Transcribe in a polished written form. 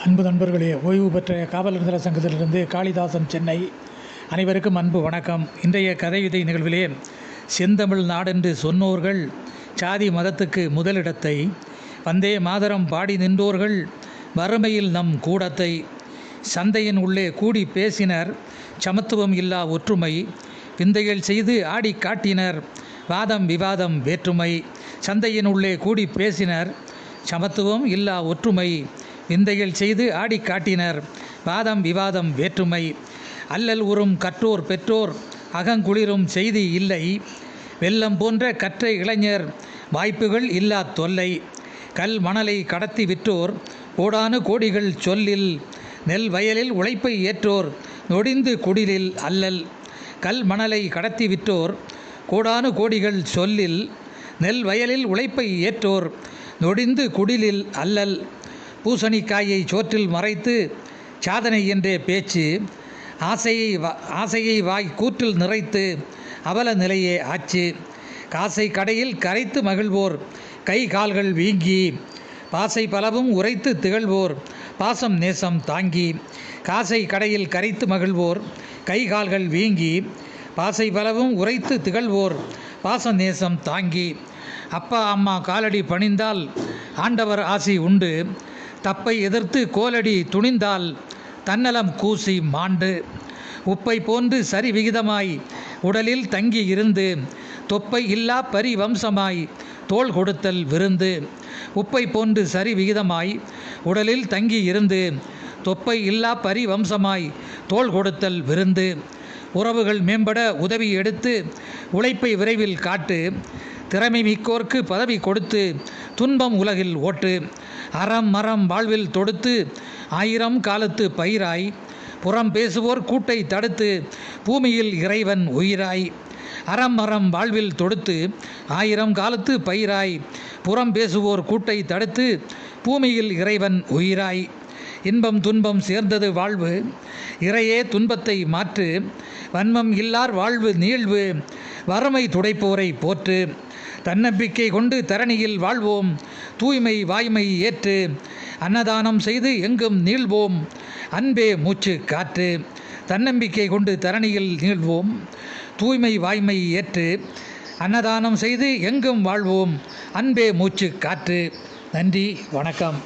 அன்பு நண்பர்களே, ஓய்வு பெற்ற காவலர் நல சங்கத்திலிருந்து காளிதாசன், சென்னை. அனைவருக்கும் அன்பு வணக்கம். இன்றைய கதையுதை நிகழ்விலே, செந்தமிழ் நாடென்று சொன்னோர்கள் சாதி மதத்துக்கு முதலிடத்தை, வந்தே மாதரம் பாடி நின்றோர்கள் வறுமையில் நம் கூடத்தை, சந்தையின் உள்ளே கூடி பேசினர் சமத்துவம் இல்லா ஒற்றுமை, விந்தைகள் செய்து ஆடி காட்டினர் வாதம் விவாதம் வேற்றுமை. சந்தையின் உள்ளே கூடி பேசினர் சமத்துவம் இல்லா ஒற்றுமை, விந்தைகள் செய்து ஆடி காட்டினர் வாதம் விவாதம் வேற்றுமை. அல்லல் உறும் கற்றோர் பெற்றோர் அகங்குளிரும் செய்தி இல்லை, வெள்ளம் போன்ற கற்ற இளைஞர் வாய்ப்புகள் இல்லா தொல்லை. கல் மணலை கடத்தி விற்றோர் கோடானு கோடிகள் சொல்லில், நெல் வயலில் உழைப்பை ஏற்றோர் நொடிந்து குடிலில் அல்லல். கல் மணலை கடத்தி விற்றோர் கோடானு கோடிகள் சொல்லில், நெல் வயலில் உழைப்பை ஏற்றோர் நொடிந்து குடிலில் அல்லல். பூசணிக்காயை சோற்றில் மறைத்து சாதனை என்றே பேச்சு, ஆசையை வாய் கூற்றில் நிறைத்து அவல நிலையே ஆச்சு. காசை கடையில் கரைத்து மகிழ்வோர் கை கால்கள் வீங்கி, பாசை பலவும் உரைத்து திகழ்வோர் பாசம் நேசம் தாங்கி. காசை கடையில் கரைத்து மகிழ்வோர் கை கால்கள் வீங்கி, பாசை பலவும் உரைத்து திகழ்வோர் பாசம் நேசம் தாங்கி. அப்பா அம்மா காலடி பணிந்தால் ஆண்டவர் ஆசி உண்டு, தப்பை எதிர்த்து கோலடி துணிந்தால் தன்னலம் கூசி மாண்டு. உப்பை போன்று சரி விகிதமாய் உடலில் தங்கி இருந்து, தொப்பை இல்லா பரிவம்சமாய் தோள் கொடுத்தல் விருந்து. உப்பை போன்று சரி விகிதமாய் உடலில் தங்கி இருந்து, தொப்பை இல்லா பரிவம்சமாய் தோள் கொடுத்தல் விருந்து. உறவுகள் மேம்பட உதவி எடுத்து உழைப்பை விரைவில் காட்டு, திறமை மிக்கோர்க்கு பதவி கொடுத்து துன்பம் உலகில் ஓட்டு. அறம் மரம் வாழ்வில் தொடுத்து ஆயிரம் காலத்து பயிராய், புறம் பேசுவோர் கூட்டை தடுத்து பூமியில் இறைவன் உயிராய். அறம் மரம் வாழ்வில் தொடுத்து ஆயிரம் காலத்து பயிராய், புறம் பேசுவோர் கூட்டை தடுத்து பூமியில் இறைவன் உயிராய். இன்பம் துன்பம் சேர்ந்தது வாழ்வு, இறையே துன்பத்தை மாற்று. வன்மம் இல்லார் வாழ்வு நீழ்வு, வறுமை துடைப்போரை போற்று. தன்னம்பிக்கை கொண்டு தரணியில் வாழ்வோம் தூய்மை வாய்மை ஏற்று, அன்னதானம் செய்து எங்கும் நீள்வோம் அன்பே மூச்சு காற்று. தன்னம்பிக்கை கொண்டு தரணியில் நீள்வோம் தூய்மை வாய்மை ஏற்று, அன்னதானம் செய்து எங்கும் வாழ்வோம் அன்பே மூச்சு காற்று. நன்றி, வணக்கம்.